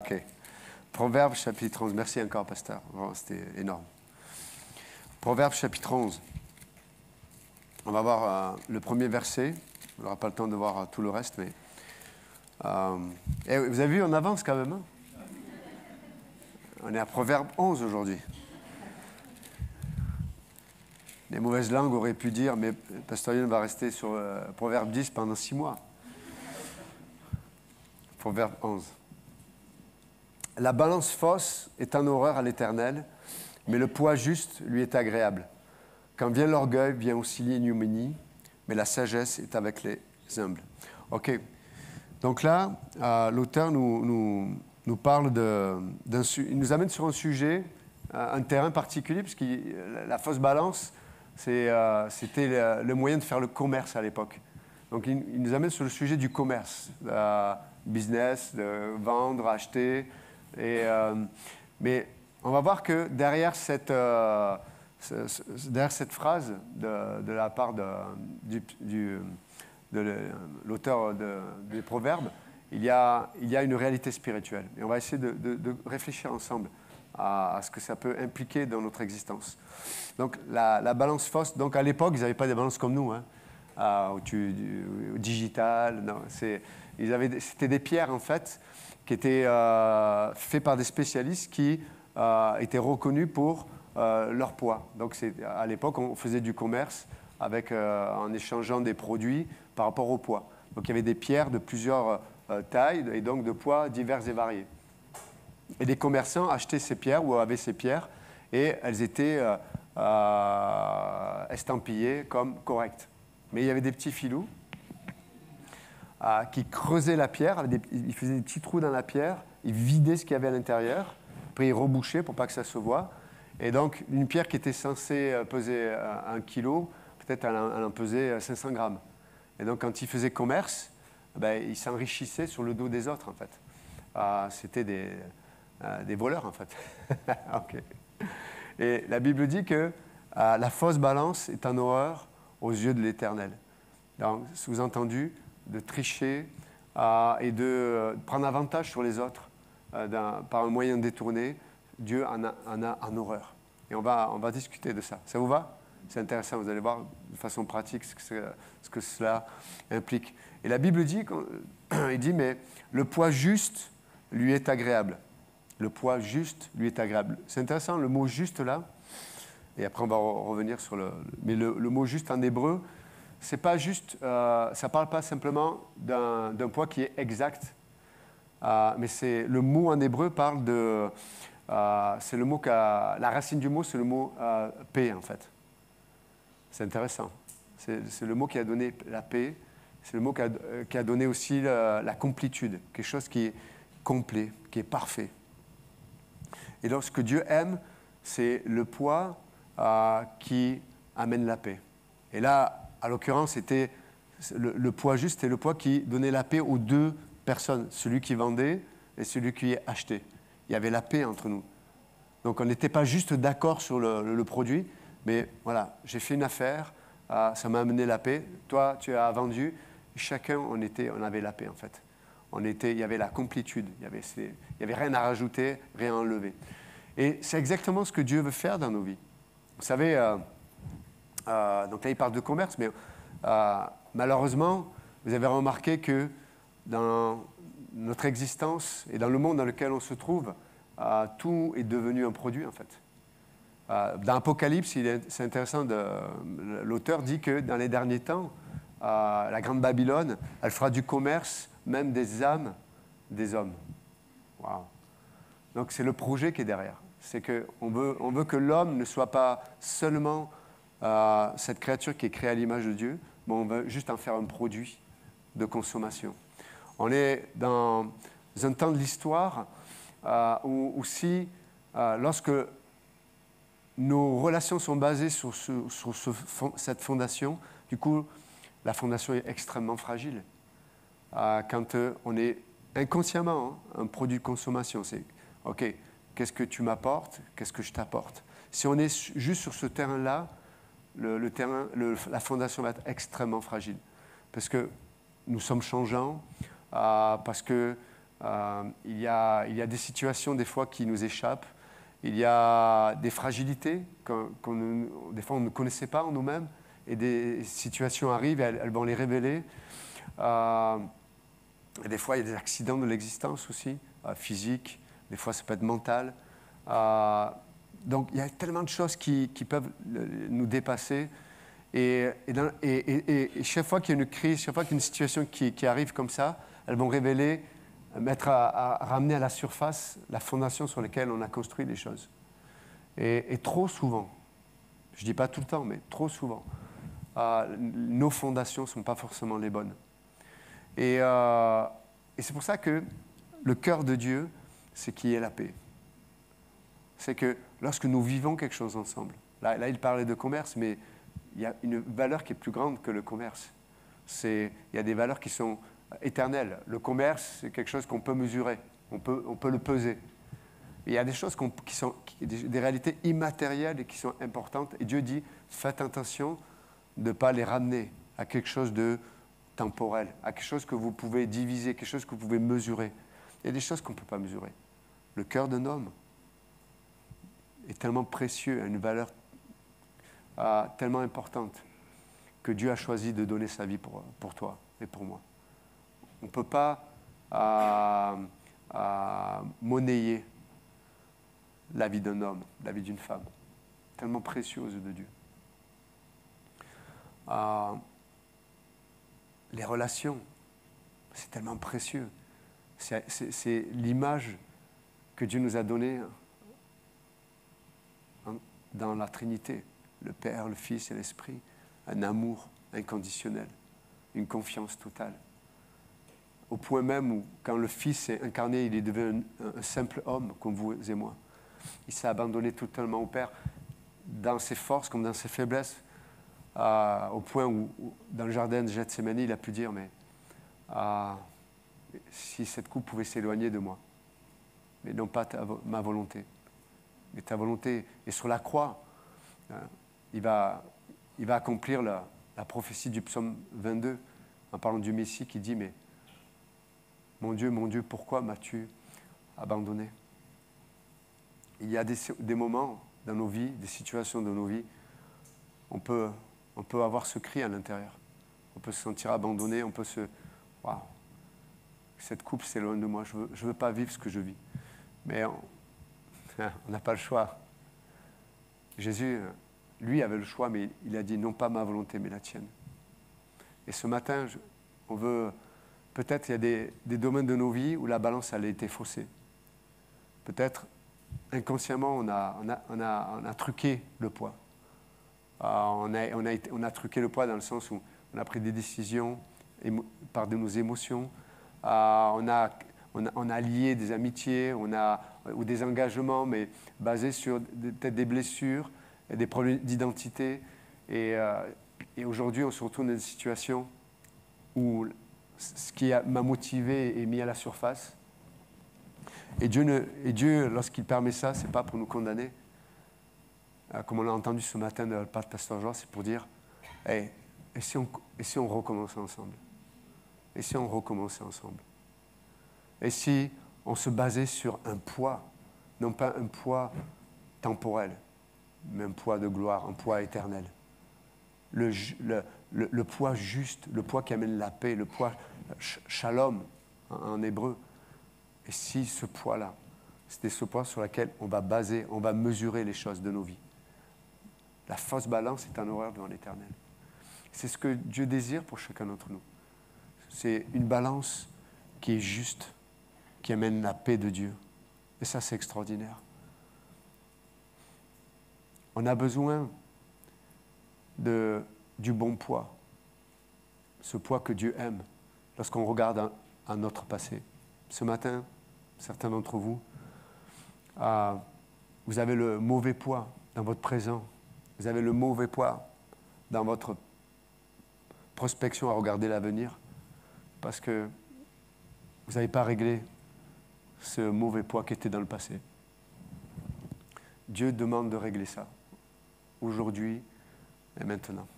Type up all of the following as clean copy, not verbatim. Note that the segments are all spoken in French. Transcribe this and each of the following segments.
OK. Proverbes chapitre 11. Merci encore, pasteur. Oh, c'était énorme. Proverbes chapitre 11. On va voir le premier verset. On n'aura pas le temps de voir tout le reste, mais... vous avez vu, on avance quand même. Hein? On est à Proverbe 11 aujourd'hui. Les mauvaises langues auraient pu dire, mais pasteur Yann va rester sur Proverbe 10 pendant 6 mois. Proverbe 11. La balance fausse est en horreur à l'Éternel, mais le poids juste lui est agréable. Quand vient l'orgueil, vient aussi l'ignominie, mais la sagesse est avec les humbles. OK. Donc là, l'auteur nous parle il nous amène sur un sujet, un terrain particulier, puisque la fausse balance, c'était le moyen de faire le commerce à l'époque. Donc il nous amène sur le sujet du commerce, business, de vendre, acheter. Mais on va voir que derrière cette phrase de la part de l'auteur des Proverbes, il y a une réalité spirituelle. Et on va essayer de réfléchir ensemble à ce que ça peut impliquer dans notre existence. Donc la balance fausse, donc à l'époque, ils n'avaient pas des balances comme nous, hein, digital. Non, c'était des pierres en fait, qui étaient faits par des spécialistes qui étaient reconnus pour leur poids. Donc à l'époque, on faisait du commerce en échangeant des produits par rapport au poids. Donc il y avait des pierres de plusieurs tailles et donc de poids divers et variés. Et les commerçants achetaient ces pierres ou avaient ces pierres et elles étaient estampillées comme correctes. Mais il y avait des petits filous qui creusaient la pierre, ils faisaient des petits trous dans la pierre, ils vidaient ce qu'il y avait à l'intérieur, après ils rebouchaient pour pas que ça se voie. Et donc, une pierre qui était censée peser 1 kilo, peut-être elle en pesait 500 grammes. Et donc, quand ils faisaient commerce, ils s'enrichissaient sur le dos des autres, en fait. C'était des voleurs, en fait. Okay. Et la Bible dit que la fausse balance est en horreur aux yeux de l'Éternel. Donc, sous-entendu, de tricher et de prendre avantage sur les autres par un moyen détourné, Dieu en a en horreur. Et on va discuter de ça. Ça vous va? C'est intéressant, vous allez voir de façon pratique ce que cela implique. Et la Bible dit, mais le poids juste lui est agréable. Le poids juste lui est agréable. C'est intéressant, le mot juste là, et après on va revenir sur mais le mot juste en hébreu, c'est pas juste, ça ne parle pas simplement d'un poids qui est exact, mais le mot en hébreu parle de... c'est le mot la racine du mot, c'est le mot paix, en fait. C'est intéressant. C'est le mot qui a donné la paix, c'est le mot qui a donné aussi la complétude, quelque chose qui est complet, qui est parfait. Et donc, ce que Dieu aime, c'est le poids qui amène la paix. Et là, à l'occurrence, c'était le poids juste, c'était le poids qui donnait la paix aux deux personnes, celui qui vendait et celui qui achetait. Il y avait la paix entre nous. Donc on n'était pas juste d'accord sur le produit, mais voilà, j'ai fait une affaire, ça m'a amené la paix, toi tu as vendu, chacun on avait la paix en fait. Il y avait la complétude, il y avait rien à rajouter, rien à enlever. Et c'est exactement ce que Dieu veut faire dans nos vies. Vous savez, donc là il parle de commerce, mais malheureusement, vous avez remarqué que dans notre existence et dans le monde dans lequel on se trouve, tout est devenu un produit, en fait. Dans Apocalypse, c'est intéressant, l'auteur dit que dans les derniers temps, la grande Babylone, elle fera du commerce, même des âmes des hommes. Wow. Donc c'est le projet qui est derrière. C'est qu'on veut que l'homme ne soit pas seulement cette créature qui est créée à l'image de Dieu, mais on veut juste en faire un produit de consommation. On est dans un temps de l'histoire où aussi, lorsque nos relations sont basées sur cette fondation, du coup, la fondation est extrêmement fragile. Quand on est inconsciemment un produit de consommation, c'est « OK, qu'est-ce que tu m'apportes? Qu'est-ce que je t'apporte ?» Si on est juste sur ce terrain-là, la fondation va être extrêmement fragile. Parce que nous sommes changeants, parce que Il y a des situations des fois qui nous échappent. Il y a des fragilités des fois on ne connaissait pas en nous-mêmes. Et des situations arrivent et elles vont les révéler. Et des fois, il y a des accidents de l'existence aussi, physiques. Des fois, ça peut être mental. Donc, il y a tellement de choses qui peuvent nous dépasser. Et chaque fois qu'il y a une crise, chaque fois qu'il y a une situation qui arrive comme ça, elles vont révéler, ramener à la surface la fondation sur laquelle on a construit les choses. Et trop souvent, je ne dis pas tout le temps, mais trop souvent, nos fondations ne sont pas forcément les bonnes. Et c'est pour ça que le cœur de Dieu, c'est qu'il y ait la paix. C'est que lorsque nous vivons quelque chose ensemble, là il parlait de commerce, mais il y a une valeur qui est plus grande que le commerce. Il y a des valeurs qui sont éternelles. Le commerce, c'est quelque chose qu'on peut mesurer, on peut le peser. Et il y a des choses qui sont des réalités immatérielles et qui sont importantes. Et Dieu dit, faites attention de ne pas les ramener à quelque chose de temporel, à quelque chose que vous pouvez diviser, quelque chose que vous pouvez mesurer. Il y a des choses qu'on ne peut pas mesurer. Le cœur d'un homme est tellement précieux, a une valeur tellement importante que Dieu a choisi de donner sa vie pour toi et pour moi. On ne peut pas monnayer la vie d'un homme, la vie d'une femme, tellement précieuse de Dieu. Les relations, c'est tellement précieux. C'est l'image que Dieu nous a donnée dans la Trinité, le Père, le Fils et l'Esprit, un amour inconditionnel, une confiance totale. Au point même où, quand le Fils s'est incarné, il est devenu un simple homme, comme vous et moi. Il s'est abandonné totalement au Père, dans ses forces comme dans ses faiblesses, au point où, dans le jardin de Gethsémani, il a pu dire, mais si cette coupe pouvait s'éloigner de moi, mais non pas ma volonté, mais ta volonté. Et sur la croix, il va accomplir la prophétie du psaume 22, en parlant du Messie qui dit, mais mon Dieu, pourquoi m'as-tu abandonné? Il y a des moments dans nos vies, des situations dans nos vies, on peut avoir ce cri à l'intérieur. On peut se sentir abandonné, on peut waouh, cette coupe s'éloigne de moi, je veux pas vivre ce que je vis. Mais on n'a pas le choix. Jésus, lui, avait le choix, mais il a dit non pas ma volonté, mais la tienne. Et ce matin, peut-être il y a des domaines de nos vies où la balance elle a été faussée. Peut-être inconsciemment on a truqué le poids. On a truqué le poids dans le sens où on a pris des décisions par de nos émotions. On a lié des amitiés, ou des engagements, mais basés sur peut-être des blessures, des problèmes d'identité. Et aujourd'hui, on se retrouve dans une situation où ce qui m'a motivé est mis à la surface. Et Dieu, lorsqu'il permet ça, ce n'est pas pour nous condamner. Comme on l'a entendu ce matin de la part de Pasteur Jean, c'est pour dire, hey, et si on recommençait ensemble? Et si on recommençait ensemble? Et si on se basait sur un poids, non pas un poids temporel, mais un poids de gloire, un poids éternel. Le poids juste, le poids qui amène la paix, le poids shalom en hébreu. Et si ce poids-là, c'était ce poids sur lequel on va mesurer les choses de nos vies. La fausse balance est un horreur devant l'Éternel. C'est ce que Dieu désire pour chacun d'entre nous. C'est une balance qui est juste, qui amène la paix de Dieu. Et ça, c'est extraordinaire. On a besoin du bon poids, ce poids que Dieu aime lorsqu'on regarde à notre passé. Ce matin, certains d'entre vous, vous avez le mauvais poids dans votre présent, vous avez le mauvais poids dans votre prospection à regarder l'avenir, parce que vous n'avez pas réglé ce mauvais poids qui était dans le passé. Dieu demande de régler ça, aujourd'hui et maintenant,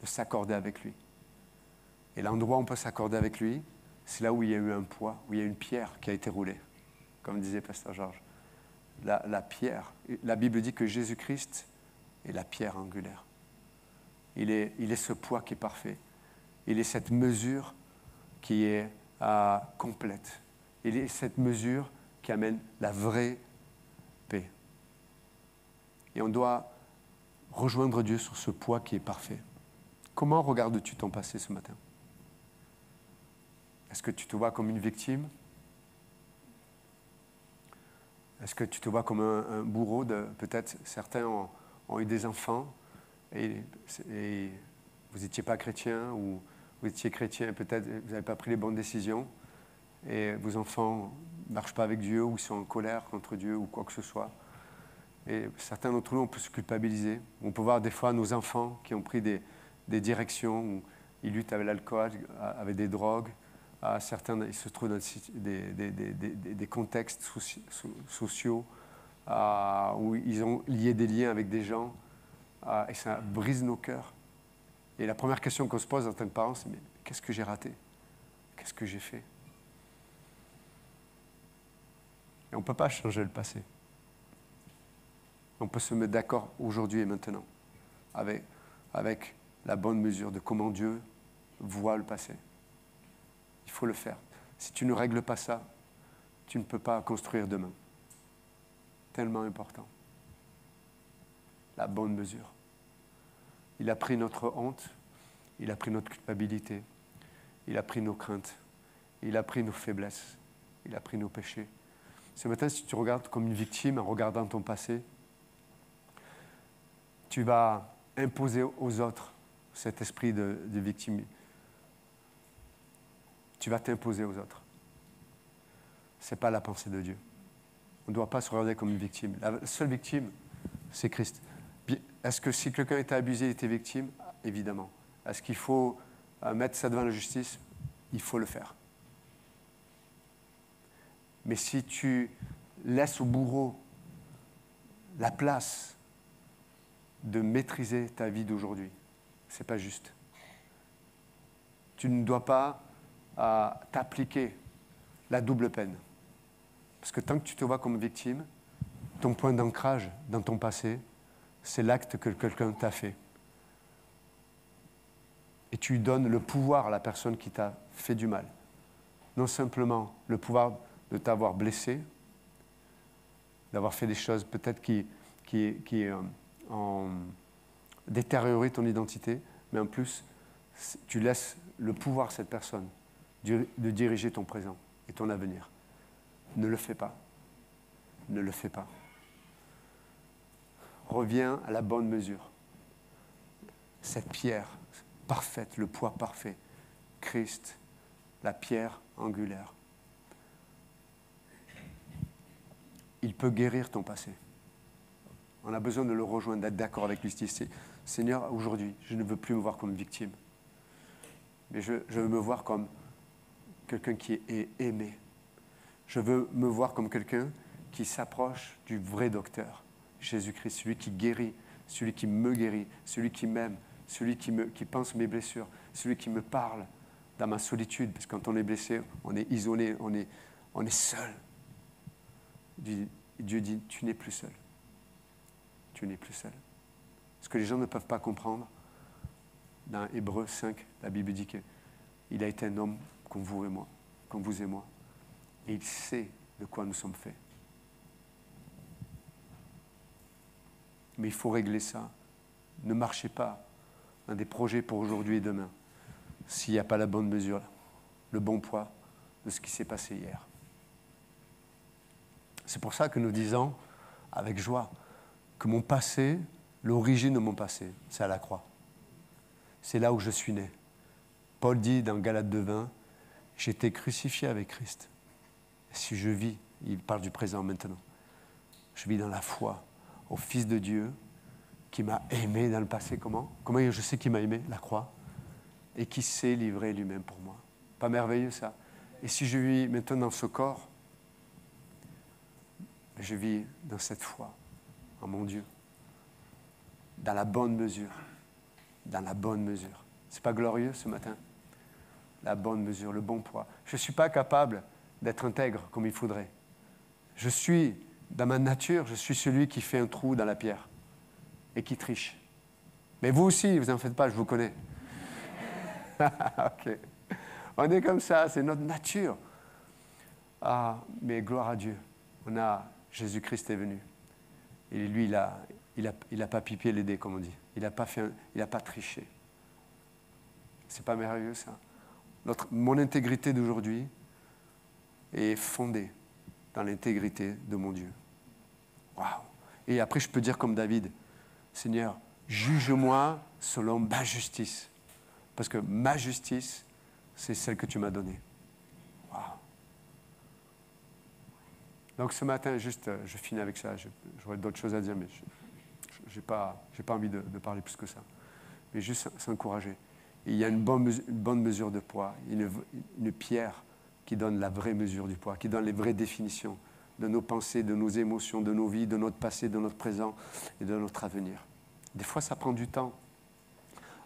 de s'accorder avec lui. Et l'endroit où on peut s'accorder avec lui, c'est là où il y a eu un poids, où il y a une pierre qui a été roulée, comme disait Pasteur Georges. La pierre, la Bible dit que Jésus-Christ est la pierre angulaire. Il est ce poids qui est parfait. Il est cette mesure qui est complète. Il est cette mesure qui amène la vraie paix. Et on doit rejoindre Dieu sur ce poids qui est parfait. Comment regardes-tu ton passé ce matin? Est-ce que tu te vois comme une victime? Est-ce que tu te vois comme un bourreau peut-être certains ont eu des enfants et vous n'étiez pas chrétien ou vous étiez chrétien et peut-être vous n'avez pas pris les bonnes décisions et vos enfants ne marchent pas avec Dieu ou ils sont en colère contre Dieu ou quoi que ce soit. Et certains d'entre nous, on peut se culpabiliser. On peut voir des fois nos enfants qui ont pris des directions où ils luttent avec l'alcool, avec des drogues. Certains, ils se trouvent dans des contextes sociaux où ils ont lié des liens avec des gens et ça brise nos cœurs. Et la première question qu'on se pose en tant que parents, c'est mais qu'est-ce que j'ai raté? Qu'est-ce que j'ai fait? Et on ne peut pas changer le passé. On peut se mettre d'accord aujourd'hui et maintenant avec la bonne mesure de comment Dieu voit le passé. Il faut le faire. Si tu ne règles pas ça, tu ne peux pas construire demain. Tellement important. La bonne mesure. Il a pris notre honte, il a pris notre culpabilité, il a pris nos craintes, il a pris nos faiblesses, il a pris nos péchés. Ce matin, si tu regardes comme une victime en regardant ton passé, tu vas imposer aux autres cet esprit de victime. Tu vas t'imposer aux autres. Ce n'est pas la pensée de Dieu. On ne doit pas se regarder comme une victime. La seule victime, c'est Christ. Est-ce que si quelqu'un était abusé, il était victime? Évidemment. Est-ce qu'il faut mettre ça devant la justice? Il faut le faire. Mais si tu laisses au bourreau la place de maîtriser ta vie d'aujourd'hui, ce n'est pas juste. Tu ne dois pas t'appliquer la double peine. Parce que tant que tu te vois comme victime, ton point d'ancrage dans ton passé, c'est l'acte que quelqu'un t'a fait. Et tu lui donnes le pouvoir à la personne qui t'a fait du mal. Non simplement le pouvoir de t'avoir blessé, d'avoir fait des choses peut-être qui ont détérioré ton identité, mais en plus, tu laisses le pouvoir à cette personne de diriger ton présent et ton avenir. Ne le fais pas. Ne le fais pas. Reviens à la bonne mesure. Cette pierre parfaite, le poids parfait, Christ, la pierre angulaire. Il peut guérir ton passé. On a besoin de le rejoindre, d'être d'accord avec lui. Seigneur, aujourd'hui, je ne veux plus me voir comme victime, mais je veux me voir comme quelqu'un qui est aimé. Je veux me voir comme quelqu'un qui s'approche du vrai docteur, Jésus-Christ, celui qui guérit, celui qui me guérit, celui qui m'aime, celui qui pense mes blessures, celui qui me parle dans ma solitude, parce que quand on est blessé, on est isolé, on est seul. Dieu dit, tu n'es plus seul. Tu n'es plus seul. Ce que les gens ne peuvent pas comprendre, dans Hébreux 5, la Bible dit qu'il a été un homme comme vous et moi, comme vous et moi. Et il sait de quoi nous sommes faits. Mais il faut régler ça. Ne marchez pas dans des projets pour aujourd'hui et demain s'il n'y a pas la bonne mesure, le bon poids de ce qui s'est passé hier. C'est pour ça que nous disons, avec joie, que mon passé, l'origine de mon passé, c'est à la croix. C'est là où je suis né. Paul dit dans Galates 2:20, j'ai été crucifié avec Christ. Et si je vis, il parle du présent maintenant, je vis dans la foi au Fils de Dieu qui m'a aimé dans le passé. Comment je sais qu'il m'a aimé? La croix. Et qui s'est livré lui-même pour moi. Pas merveilleux ça? Et si je vis maintenant dans ce corps, je vis dans cette foi en mon Dieu. Dans la bonne mesure. Dans la bonne mesure. C'est pas glorieux ce matin? la bonne mesure, le bon poids. Je ne suis pas capable d'être intègre comme il faudrait. Je suis, dans ma nature, je suis celui qui fait un trou dans la pierre et qui triche. Mais vous aussi, vous n'en faites pas, je vous connais. Ok. On est comme ça, c'est notre nature. Ah, mais gloire à Dieu. Jésus-Christ est venu. Et lui, il a pas pipé les dés, comme on dit. Il n'a pas triché. C'est pas merveilleux, ça? Mon intégrité d'aujourd'hui est fondée dans l'intégrité de mon Dieu. Waouh! Et après, je peux dire comme David, Seigneur, juge-moi selon ma justice. Parce que ma justice, c'est celle que tu m'as donnée. Waouh! Donc ce matin, juste, je finis avec ça. J'aurais d'autres choses à dire, mais je n'ai pas envie de parler plus que ça. Mais juste s'encourager. Il y a une bonne mesure de poids, une pierre qui donne la vraie mesure du poids, qui donne les vraies définitions de nos pensées, de nos émotions, de nos vies, de notre passé, de notre présent et de notre avenir. Des fois, ça prend du temps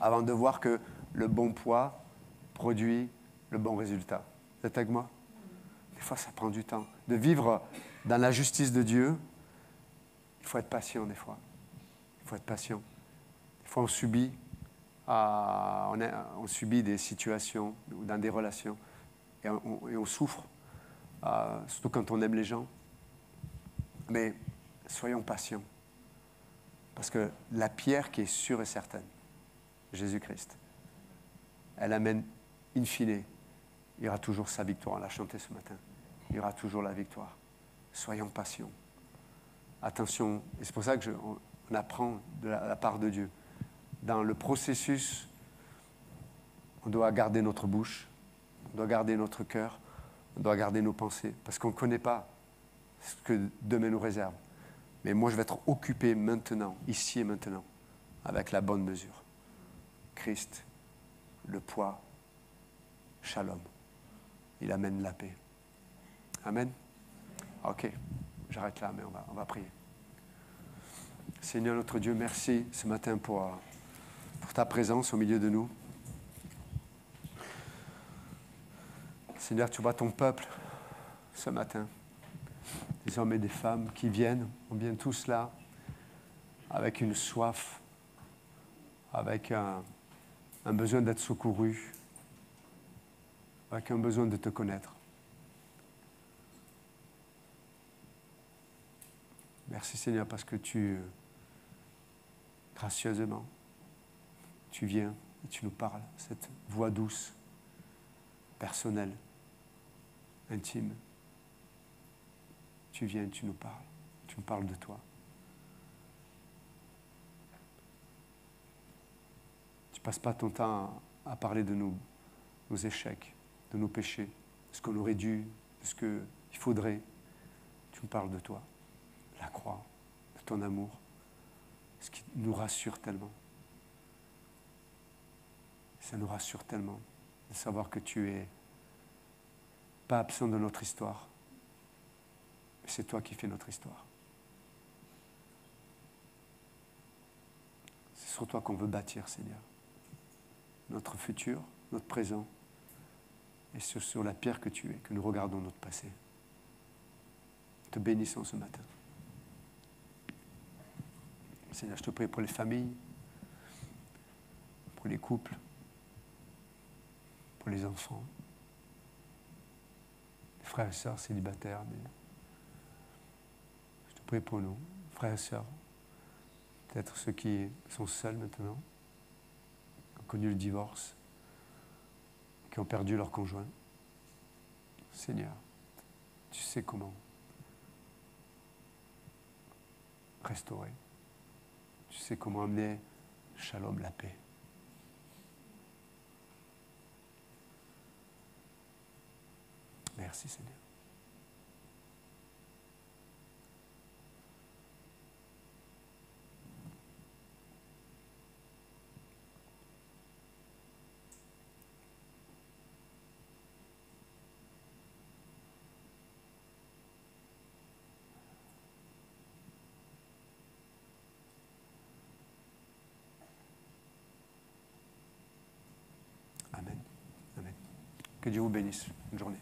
avant de voir que le bon poids produit le bon résultat. Vous êtes avec moi? Des fois, ça prend du temps. De vivre dans la justice de Dieu, il faut être patient des fois. Il faut être patient. Des fois, on subit des situations ou dans des relations et on souffre, surtout quand on aime les gens. Mais soyons patients. Parce que la pierre qui est sûre et certaine, Jésus-Christ, elle amène in fine, il y aura toujours sa victoire. On l'a chanté ce matin. Il y aura toujours la victoire. Soyons patients. Attention, et c'est pour ça qu'on apprend de la part de Dieu. Dans le processus, on doit garder notre bouche, on doit garder notre cœur, on doit garder nos pensées, parce qu'on ne connaît pas ce que demain nous réserve. Mais moi, je vais être occupé maintenant, ici et maintenant, avec la bonne mesure. Christ, le poids, shalom. Il amène la paix. Amen. Ok, j'arrête là, mais on va prier. Seigneur notre Dieu, merci ce matin pour ta présence au milieu de nous. Seigneur, tu vois ton peuple ce matin, des hommes et des femmes qui viennent, on vient tous là, avec une soif, avec un besoin d'être secouru, avec un besoin de te connaître. Merci Seigneur parce que gracieusement, tu viens et tu nous parles, cette voix douce, personnelle, intime. Tu viens et tu nous parles de toi. Tu ne passes pas ton temps à parler de nos échecs, de nos péchés, de ce qu'on aurait dû, de ce qu'il faudrait. Tu nous parles de toi, de la croix, de ton amour, ce qui nous rassure tellement. Ça nous rassure tellement de savoir que tu es pas absent de notre histoire, mais c'est toi qui fais notre histoire. C'est sur toi qu'on veut bâtir, Seigneur. Notre futur, notre présent, et sur la pierre que tu es, que nous regardons notre passé. Te bénissons ce matin. Seigneur, je te prie pour les familles, pour les couples, pour les enfants, les frères et sœurs célibataires. Je te prie pour nous, frères et sœurs, peut-être ceux qui sont seuls maintenant, qui ont connu le divorce, qui ont perdu leur conjoint. Seigneur, tu sais comment restaurer. Tu sais comment amener shalom, la paix. Merci Seigneur. Amen. Amen. Que Dieu vous bénisse. Bonne journée.